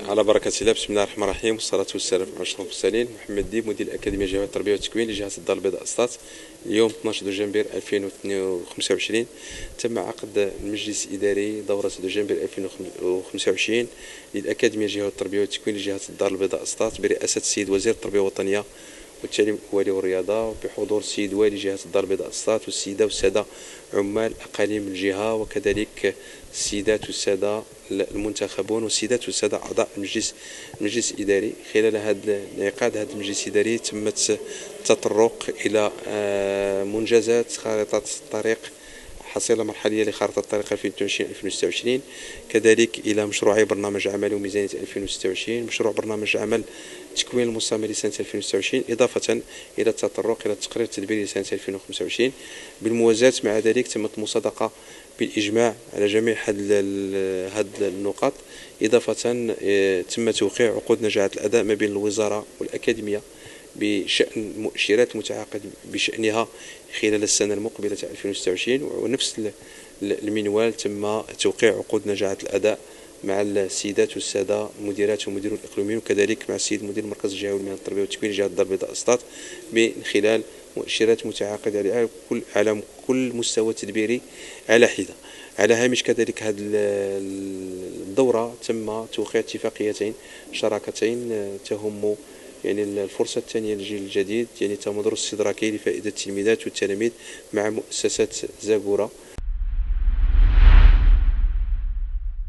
على بركة الله. بسم الله الرحمن الرحيم، والصلاة والسلام على أشرف المرسلين. محمد ديب، مدير الأكاديمية الجامعية للتربية والتكوين لجهة الدار البيضاء أسطات. اليوم 12 دجنبر 2025 تم عقد المجلس الإداري دورة دجنبر 2025 للأكاديمية الجامعية للتربية والتكوين لجهة الدار البيضاء أسطات برئاسة السيد وزير التربية الوطنية والتعليم الأولي والرياضة، بحضور السيد والي جهة الدار البيضاء أسطات والسيدة والسادة عمال أقاليم الجهة، وكذلك السيدات والسادة المنتخبون والسيدات والسادة أعضاء المجلس الإداري. خلال هذا انعقاد هذا المجلس الإداري تمت التطرق إلى منجزات خارطة الطريق، حصيلة مرحلية لخارطة الطريق 2022-2026، كذلك إلى مشروعي برنامج عمل وميزانية 2026، مشروع برنامج عمل تكوين المستعمر لسنة 2026، إضافة إلى التطرق إلى التقرير التدبيري لسنة 2025. بالموازاة مع ذلك تمت المصادقة بالإجماع على جميع هذه النقاط، إضافة تم توقيع عقود نجاعة الأداء ما بين الوزارة والأكاديمية بشأن مؤشرات متعاقد بشأنها خلال السنة المقبلة 2026. ونفس المنوال تم توقيع عقود نجاعة الأداء مع السيدات والسادة مديرات ومديرون الإقليميين، وكذلك مع السيد مدير المركز الجهوي للمهن التربية والتكوين لجهة الدار البيضاء أسطات من خلال مؤشرات متعاقدة على كل مستوى تدبيري على حدة. على هامش كذلك هذه الدورة تم توقيع اتفاقيتين شراكتين تهم الفرصة الثانية للجيل الجديد، تمدرس استدراكي لفائدة التلميذات والتلاميذ مع مؤسسة زاغورا